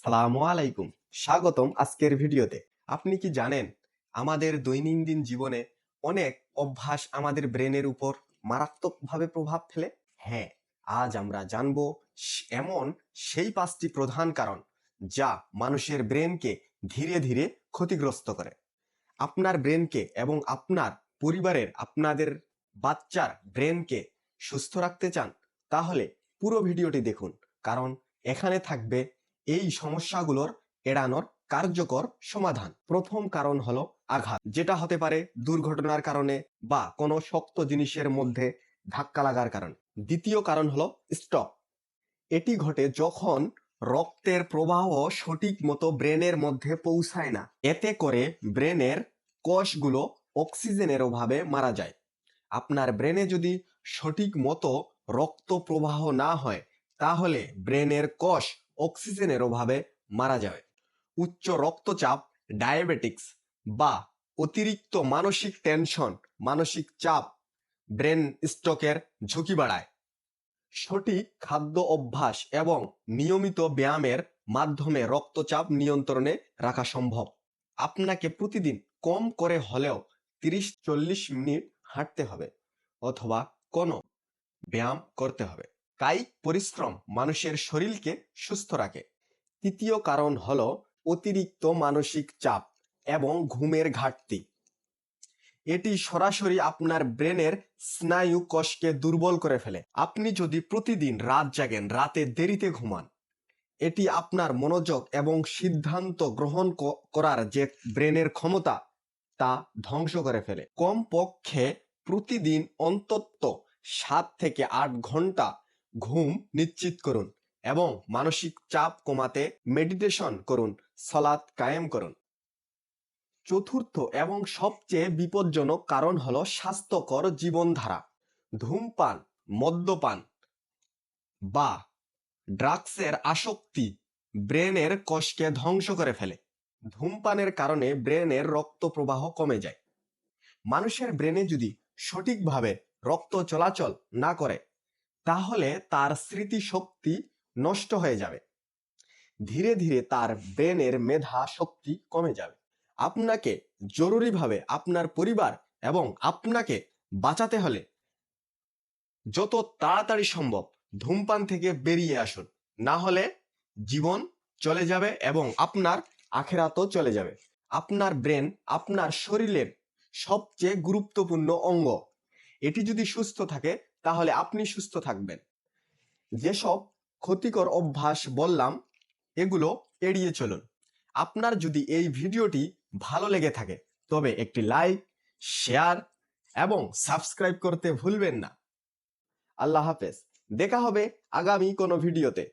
সালামু আলাইকুম, স্বাগতম আজকের ভিডিওতে। আপনি কি জানেন আমাদের দৈনন্দিন জীবনে অনেক অভ্যাস আমাদের ব্রেনের উপর মারাত্মকভাবে প্রভাব ফেলে? হ্যাঁ, আজ আমরা জানবো এমন সেই 5টি প্রধান কারণ যা মানুষের ব্রেনকে ধীরে ধীরে ক্ষতিগ্রস্ত করে। আপনার ব্রেনকে এবং আপনার পরিবারের আপনাদের বাচ্চার ব্রেনকে সুস্থ রাখতে চান, তাহলে পুরো ভিডিওটি দেখুন, কারণ এখানে থাকবে এই সমস্যাগুলোর এড়ানোর কার্যকর সমাধান। প্রথম কারণ হলো আঘাত, যেটা হতে পারে দুর্ঘটনার কারণে বা কোনো শক্ত জিনিসের মধ্যে ধাক্কা লাগার কারণে। দ্বিতীয় কারণ হলো স্ট্রোক। এটি ঘটে যখন রক্তের প্রবাহ সঠিক মতো ব্রেনের মধ্যে পৌঁছায় না। এতে করে ব্রেনের কোষগুলো অক্সিজেনের অভাবে মারা যায়। আপনার ব্রেনে যদি সঠিক মতো রক্ত প্রবাহ না হয়, তাহলে ব্রেনের কোষ অক্সিজেনের অভাবে মারা যাবে। উচ্চ রক্তচাপ, ডায়াবেটিক্স বা অতিরিক্ত মানসিক টেনশন, মানসিক চাপ ব্রেন স্ট্রোকের ঝুঁকি বাড়ায়। সঠিক খাদ্য অভ্যাস এবং নিয়মিত ব্যায়ামের মাধ্যমে রক্তচাপ নিয়ন্ত্রণে রাখা সম্ভব। আপনাকে প্রতিদিন কম করে হলেও 30-40 মিনিট হাঁটতে হবে অথবা কোনো ব্যায়াম করতে হবে। কায়িক পরিশ্রম মানুষের শরীরকে সুস্থ রাখে। তৃতীয় কারণ হলো অতিরিক্ত মানসিক চাপ এবং ঘুমের ঘাটতি। এটি সরাসরি আপনার ব্রেনের স্নায়ু কোষকে দুর্বল করে ফেলে। আপনি যদি প্রতিদিন রাত জাগেন, রাতে দেরিতে ঘুমান, এটি আপনার মনোযোগ এবং সিদ্ধান্ত গ্রহণ করার যে ব্রেনের ক্ষমতা, তা ধ্বংস করে ফেলে। কমপক্ষে প্রতিদিন অন্তত 7 থেকে 8 ঘন্টা ঘুম নিশ্চিত করুন এবং মানসিক চাপ কমাতে মেডিটেশন করুন, সালাত কায়েম করুন। চতুর্থ এবং সবচেয়ে বিপজ্জনক কারণ হলো স্বাস্থ্যকর জীবনধারা। ধূমপান, মদ্যপান বা ড্রাগসের আসক্তি ব্রেনের কোষকে ধ্বংস করে ফেলে। ধূমপানের কারণে ব্রেনের রক্ত প্রবাহ কমে যায়। মানুষের ব্রেনে যদি সঠিকভাবে রক্ত চলাচল না করে, তাহলে তার স্মৃতিশক্তি নষ্ট হয়ে যাবে। ধীরে ধীরে তার ব্রেনের মেধা শক্তি কমে যাবে। আপনাকে জরুরিভাবে আপনার পরিবার এবং আপনাকে বাঁচাতে হলে যত তাড়াতাড়ি সম্ভব ধূমপান থেকে বেরিয়ে আসুন, না হলে জীবন চলে যাবে এবং আপনার আখেরাতও চলে যাবে। আপনার ব্রেন আপনার শরীরের সবচেয়ে গুরুত্বপূর্ণ অঙ্গ। এটি যদি সুস্থ থাকে, তাহলে আপনি সুস্থ থাকবেন। যেসব ক্ষতিকর অভ্যাস বললাম, এগুলো এড়িয়ে চলুন। আপনার যদি এই ভিডিওটি ভালো লেগে থাকে, তবে একটি লাইক, শেয়ার এবং সাবস্ক্রাইব করতে ভুলবেন না। আল্লাহ হাফেজ। দেখা হবে আগামী কোনো ভিডিওতে।